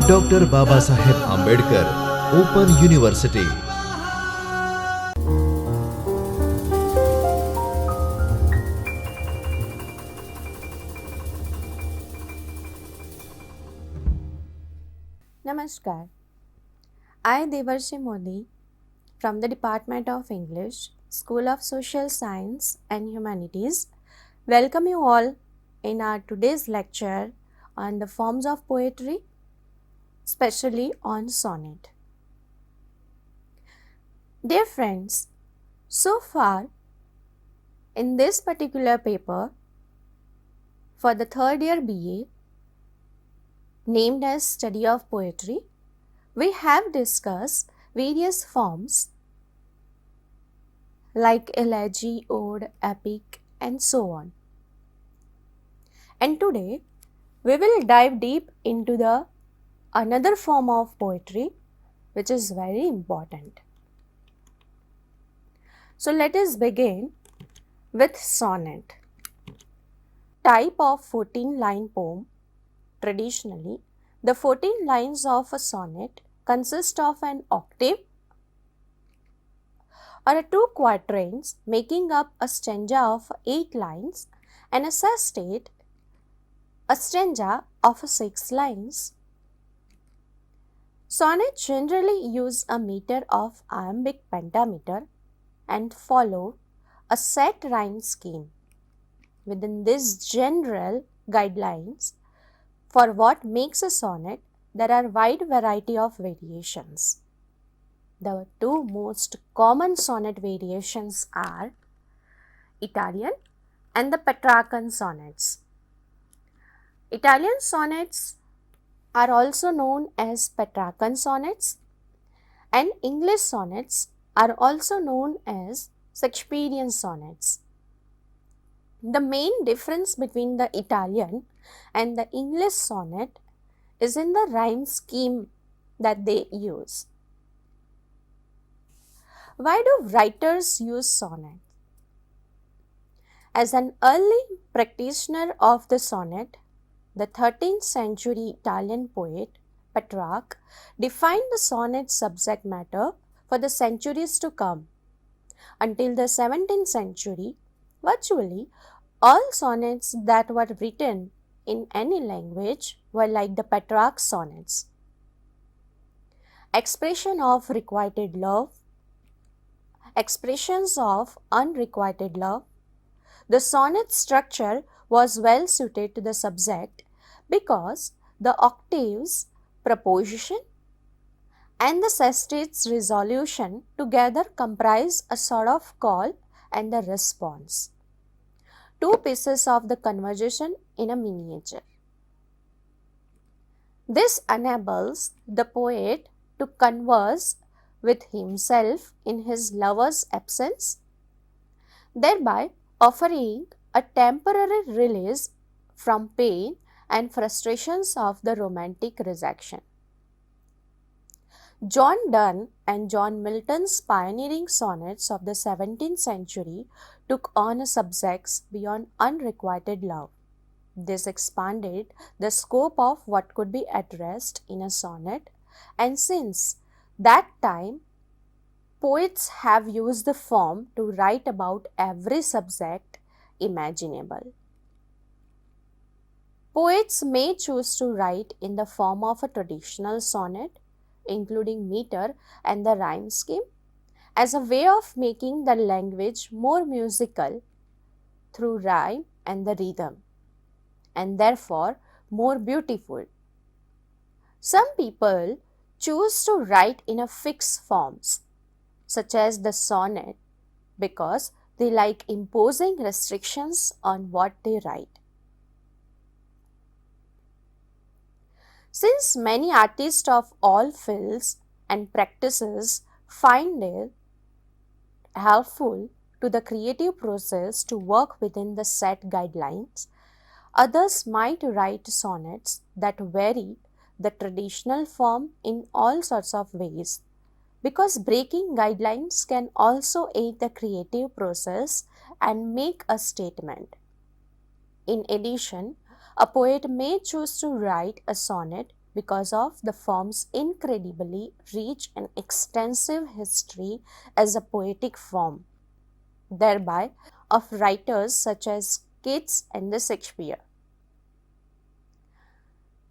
Doctor Babasaheb Ambedkar open university. Namaskar. I, Devarshi Modi, from the Department of English, School of Social Science and Humanities, welcome you all in our today's lecture on the forms of poetry, especially on sonnet. Dear friends, so far in this particular paper for the third year BA, named as Study of Poetry, we have discussed various forms like elegy, ode, epic, and so on. And today we will dive deep into the another form of poetry which is very important. So let us begin with sonnet. Type of 14-line poem. Traditionally, the 14 lines of a sonnet consist of an octave or 2 quatrains making up a stanza of 8 lines and a sestet, a stanza of 6 lines. Sonnets generally use a meter of iambic pentameter and follow a set rhyme scheme. Within these general guidelines, for what makes a sonnet, there are wide variety of variations. The 2 most common sonnet variations are Italian and the Petrarchan sonnets. Italian sonnets are also known as Petrarchan sonnets, and English sonnets are also known as Shakespearean sonnets. The main difference between the Italian and the English sonnet is in the rhyme scheme that they use. Why do writers use sonnet? As an early practitioner of the sonnet, the 13th century Italian poet Petrarch defined the sonnet subject matter for the centuries to come. Until the 17th century, virtually all sonnets that were written in any language were like the Petrarch sonnets. Expression of requited love, expressions of unrequited love. The sonnet structure was well suited to the subject because the octaves, proposition, and the sestet's resolution together comprise a sort of call and the response. 2 pieces of the conversation in a miniature. This enables the poet to converse with himself in his lover's absence, thereby offering a temporary release from pain and frustrations of the romantic rejection. John Donne and John Milton's pioneering sonnets of the 17th century took on subjects beyond unrequited love. This expanded the scope of what could be addressed in a sonnet, and since that time, poets have used the form to write about every subject imaginable. Poets may choose to write in the form of a traditional sonnet, including meter and the rhyme scheme, as a way of making the language more musical through rhyme and the rhythm, and therefore more beautiful. Some people choose to write in a fixed forms, such as the sonnet, because they like imposing restrictions on what they write. Since many artists of all fields and practices find it helpful to the creative process to work within the set guidelines, others might write sonnets that vary the traditional form in all sorts of ways, because breaking guidelines can also aid the creative process and make a statement. In addition, A poet may choose to write a sonnet because of the form's incredibly rich and extensive history as a poetic form, thereby of writers such as Keats and the Shakespeare.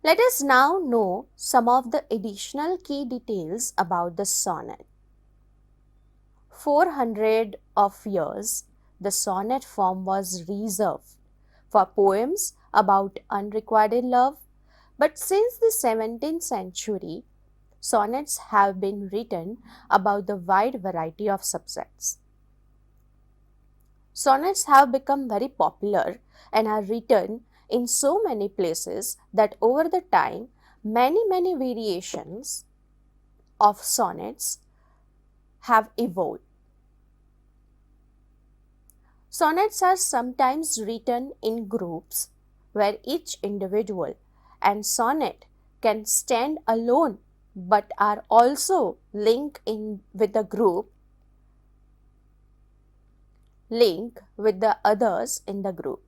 Let us now know some of the additional key details about the sonnet. 400 of years, the sonnet form was reserved for poems about unrequited love, but since the 17th century, sonnets have been written about the wide variety of subjects. Sonnets have become very popular and are written in so many places that over the time, many variations of sonnets have evolved. Sonnets are sometimes written in groups where each individual and sonnet can stand alone but are also linked in with the group, link with the others in the group.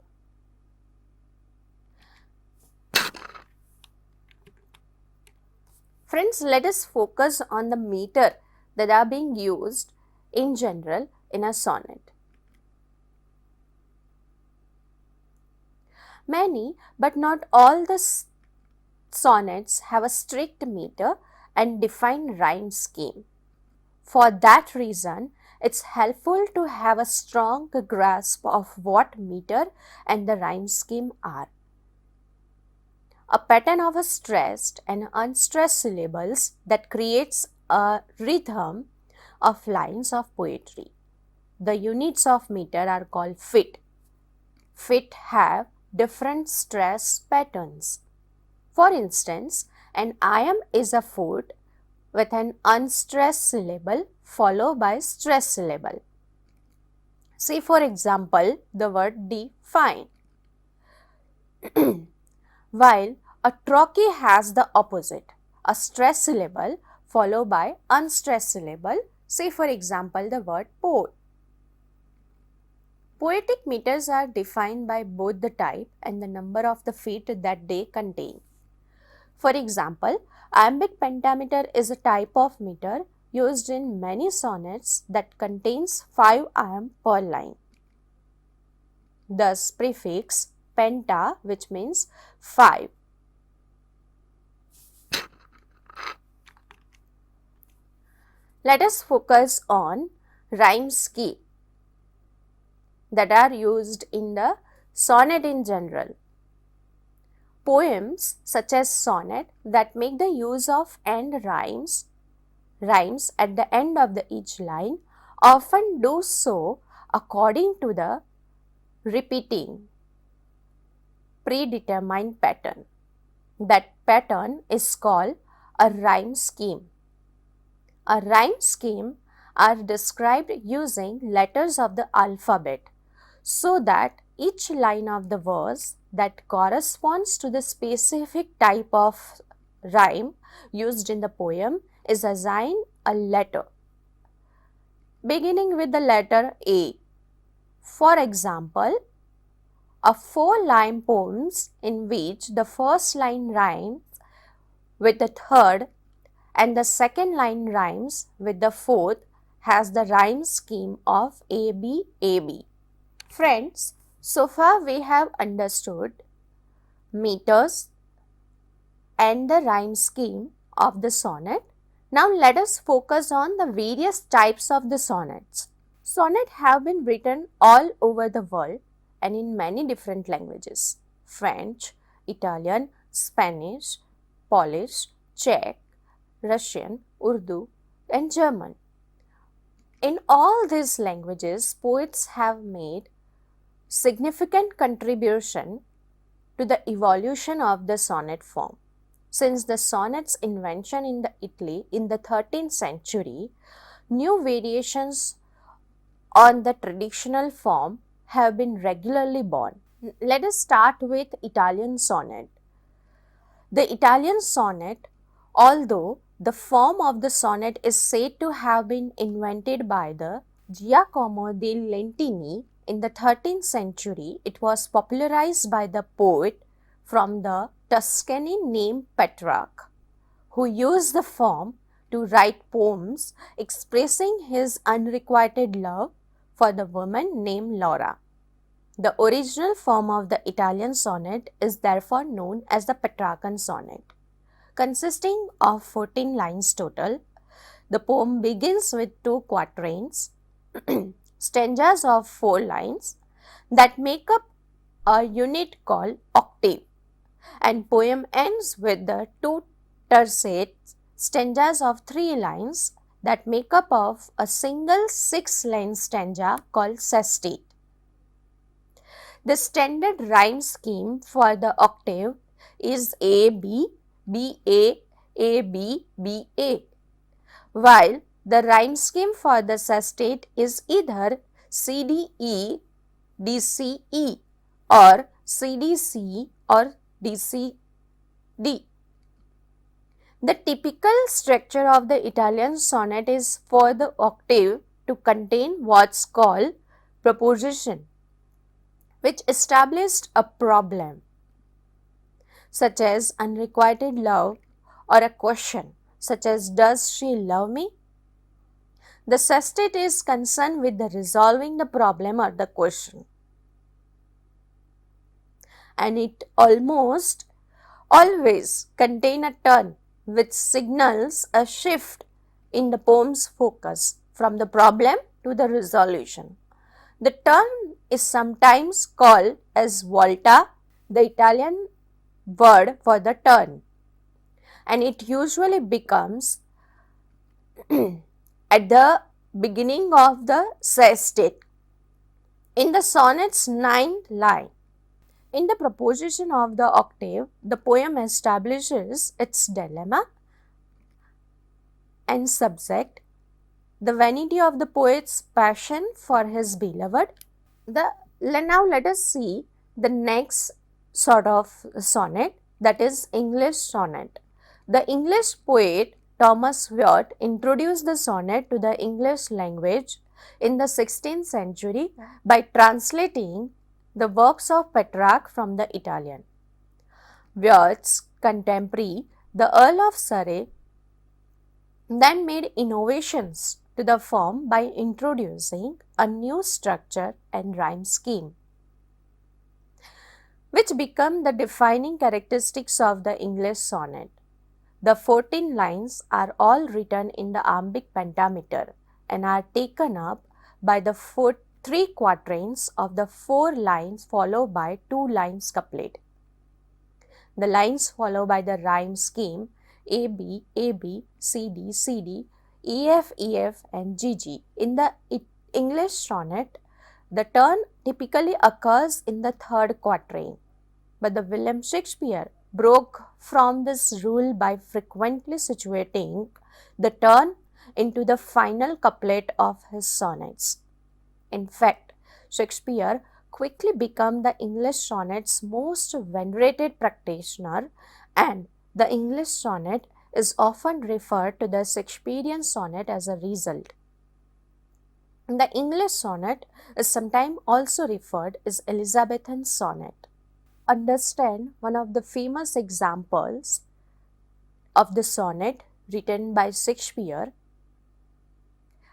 Friends, let us focus on the meter that are being used in general in a sonnet. Many but not all the sonnets have a strict meter and defined rhyme scheme. For that reason, it's helpful to have a strong grasp of what meter and the rhyme scheme are. A pattern of stressed and unstressed syllables that creates a rhythm of lines of poetry. The units of meter are called fit. Fit have different stress patterns. For instance, an iamb is a foot with an unstressed syllable followed by stressed syllable. See for example the word define. While a trochee has the opposite, a stressed syllable followed by unstressed syllable. Say for example the word pour. Poetic meters are defined by both the type and the number of the feet that they contain. For example, iambic pentameter is a type of meter used in many sonnets that contains 5 iamb per line. Thus, prefix penta, which means 5. Let us focus on rhyme scheme that are used in the sonnet in general. Poems such as sonnet that make the use of end rhymes at the end of each line often do so according to the repeating predetermined pattern. That pattern is called a rhyme scheme. A rhyme scheme are described using letters of the alphabet so that each line of the verse that corresponds to the specific type of rhyme used in the poem is assigned a letter beginning with the letter A. For example, a 4-line poem in which the first line rhymes with the third and the second line rhymes with the fourth has the rhyme scheme of AB, AB. Friends, so far we have understood meters and the rhyme scheme of the sonnet. Now let us focus on the various types of the sonnets. Sonnets have been written all over the world and in many different languages: French, Italian, Spanish, Polish, Czech, Russian, Urdu, and German. In all these languages, poets have made significant contribution to the evolution of the sonnet form. Since the sonnet's invention in Italy in the 13th century, new variations on the traditional form have been regularly born. Let us start with Italian sonnet. The Italian sonnet, although the form of the sonnet is said to have been invented by the Giacomo di Lentini in the 13th century, it was popularized by the poet from the Tuscany named Petrarch, who used the form to write poems expressing his unrequited love for the woman named Laura. The original form of the Italian sonnet is therefore known as the Petrarchan sonnet. Consisting of 14 lines total, the poem begins with 2 quatrains, stanzas of 4 lines that make up a unit called octave, and poem ends with the 2 tercettes, stanzas of 3 lines that make up of a single 6-line stanza called sestet. The standard rhyme scheme for the octave is A B B A B B A, while the rhyme scheme for the sestet is either C D E D C E or C D C or D C D. The typical structure of the Italian sonnet is for the octave to contain what's called proposition, which established a problem, such as unrequited love, or a question, such as does she love me? The sestet is concerned with the resolving the problem or the question, and it almost always contain a turn which signals a shift in the poem's focus from the problem to the resolution. The turn is sometimes called as volta, the Italian word for the turn, and it usually becomes at the beginning of the sestet in the sonnet's 9th line. In the proposition of the octave, the poem establishes its dilemma and subject, the vanity of the poet's passion for his beloved. Now let us see the next sort of sonnet, that is English sonnet. The English poet Thomas Wyatt introduced the sonnet to the English language in the 16th century by translating the works of Petrarch from the Italian. Wyatt's contemporary, the Earl of Surrey, then made innovations to the form by introducing a new structure and rhyme scheme, which become the defining characteristics of the English sonnet. The 14 lines are all written in the iambic pentameter and are taken up by the 3 quatrains of the 4 lines followed by 2 lines couplet. The lines follow by the rhyme scheme A B, C D, C D, E F, and G G. In the English sonnet, the turn typically occurs in the 3rd quatrain, but the William Shakespeare broke from this rule by frequently situating the turn into the final couplet of his sonnets. In fact, Shakespeare quickly became the English sonnet's most venerated practitioner, and the English sonnet is often referred to the Shakespearean sonnet as a result. The English sonnet is sometimes also referred as Elizabethan sonnet. Understand one of the famous examples of the sonnet written by Shakespeare,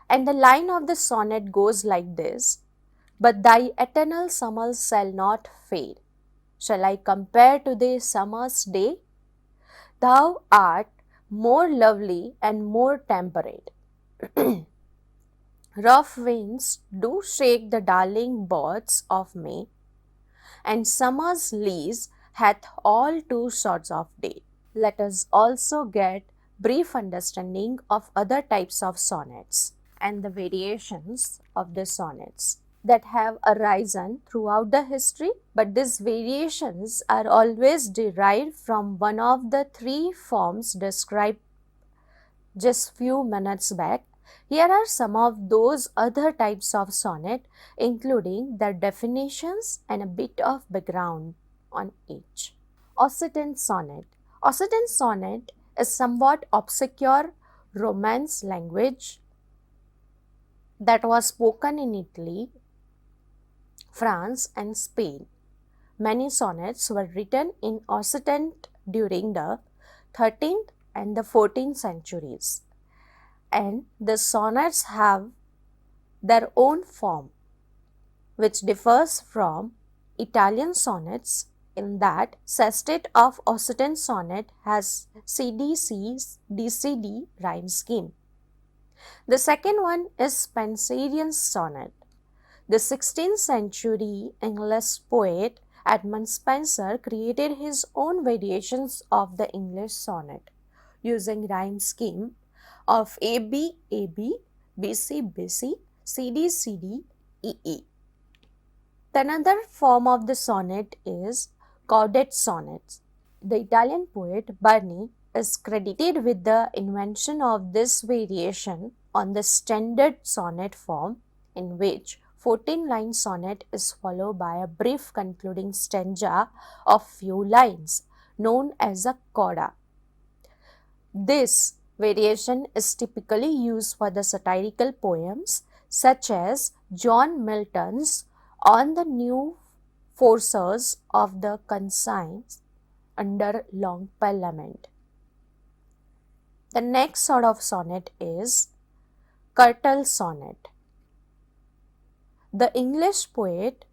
and the line of the sonnet goes like this: but thy eternal summer shall not fade. Shall I compare to thee summer's day? Thou art more lovely and more temperate. Rough winds do shake the darling boughs of May, and summer's lease hath all 2 sorts of day. Let us also get brief understanding of other types of sonnets and the variations of the sonnets that have arisen throughout the history, but these variations are always derived from one of the 3 forms described just few minutes back. Here are some of those other types of sonnet, including their definitions and a bit of background on each. Occitan sonnet. Occitan sonnet is somewhat obscure Romance language that was spoken in Italy, France and Spain Many sonnets were written in Occitan during the 13th and the 14th centuries, and the sonnets have their own form, which differs from Italian sonnets in that sestet of Occitan sonnet has CDC rhyme scheme. The second one is Spenserian sonnet. The 16th century English poet Edmund Spenser created his own variations of the English sonnet using rhyme scheme of AB, AB, BC, BC, CD, CD, EE. Another form of the sonnet is coudette sonnets. The Italian poet Burney is credited with the invention of this variation on the standard sonnet form, in which 14-line sonnet is followed by a brief concluding stanza of few lines, known as a coda. This variation is typically used for the satirical poems such as John Milton's On the New Forces of the Conscience under Long Parliament. The next sort of sonnet is curtal sonnet. The English poet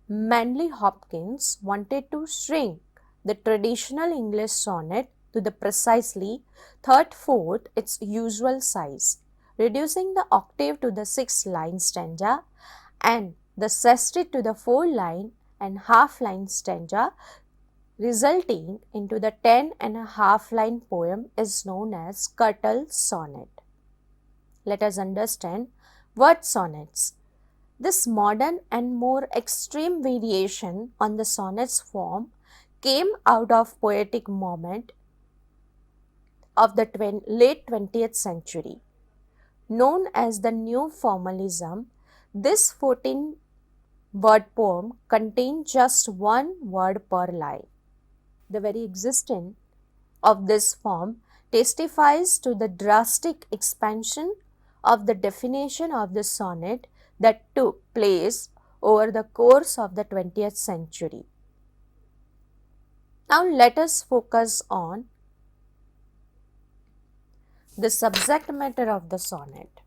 Manly Hopkins wanted to shrink the traditional English sonnet to the precisely third-fourth its usual size, reducing the octave to the 6-line stanza and the sestet to the 4-line and half-line stanza, resulting into the 10.5-line poem is known as curtal sonnet. Let us understand word sonnets. This modern and more extreme variation on the sonnet's form came out of poetic movement of the late 20th century. Known as the New Formalism, this 14-word poem contained just one word per line. The very existence of this form testifies to the drastic expansion of the definition of the sonnet that took place over the course of the 20th century. Now let us focus on the subject matter of the sonnet.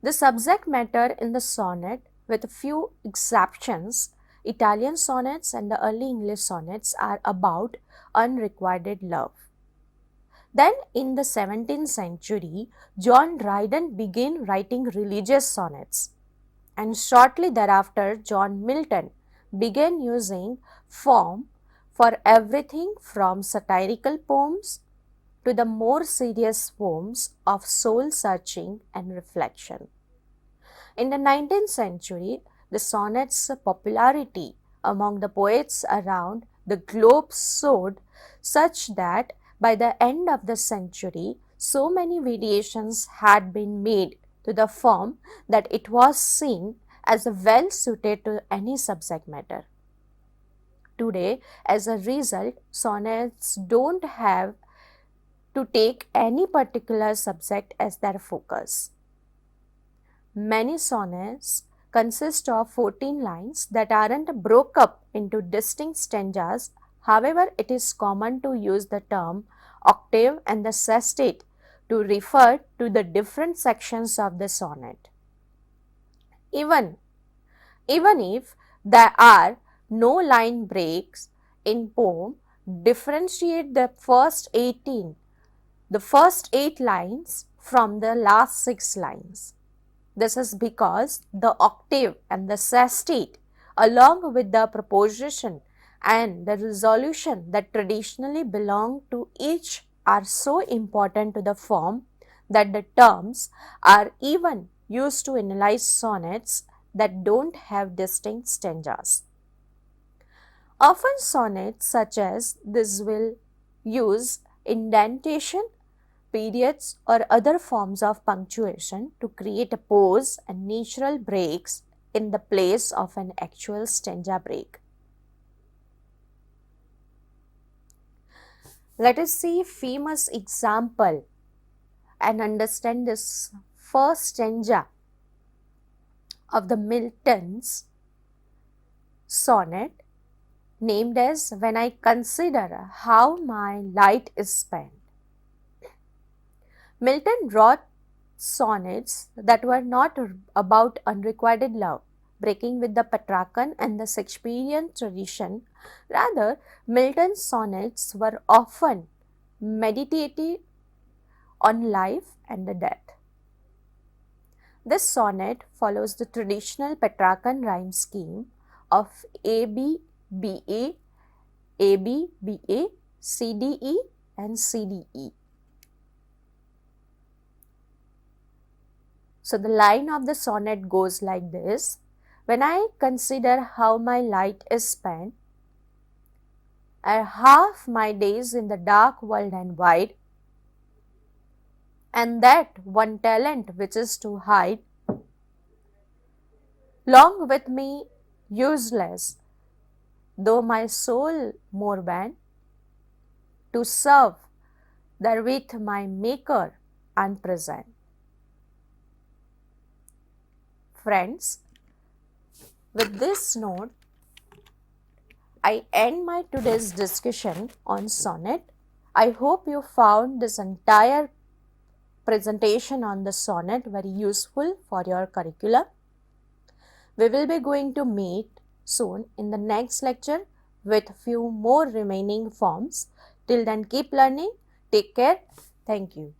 The subject matter in the sonnet, with a few exceptions, Italian sonnets and the early English sonnets, are about unrequited love. Then in the 17th century, John Dryden began writing religious sonnets, and shortly thereafter John Milton began using form for everything from satirical poems to the more serious poems of soul-searching and reflection. In the 19th century, the sonnet's popularity among the poets around the globe soared such that by the end of the century, so many variations had been made to the form that it was seen as well suited to any subject matter. Today, as a result, sonnets don't have to take any particular subject as their focus. Many sonnets consist of 14 lines that aren't broke up into distinct stanzas. However, it is common to use the term octave and the sestet to refer to the different sections of the sonnet. Even if there are no line breaks in poem, differentiate the first 8 lines from the last 6 lines. This is because the octave and the sestet, along with the proposition and the resolution that traditionally belong to each, are so important to the form that the terms are even used to analyze sonnets that don't have distinct stanzas. Often sonnets such as this will use indentation, periods, or other forms of punctuation to create a pause and natural breaks in the place of an actual stanza break. Let us see a famous example and understand this first stanza of the Milton's sonnet named as When I Consider How My Light is Spent. Milton wrote sonnets that were not about unrequited love, breaking with the Petrarchan and the Shakespearean tradition. Rather, Milton's sonnets were often meditative on life and the death. This sonnet follows the traditional Petrarchan rhyme scheme of AB, BA, AB, BA, CDE and CDE. So the line of the sonnet goes like this: when I consider how my light is spent, I half my days in the dark world and wide, and that one talent which is to hide, long with me useless, though my soul more bent, to serve therewith my Maker unpresent. Friends, with this note, I end my today's discussion on sonnet. I hope you found this entire presentation on the sonnet very useful for your curriculum. We will be going to meet soon in the next lecture with few more remaining forms. Till then, keep learning. Take care. Thank you.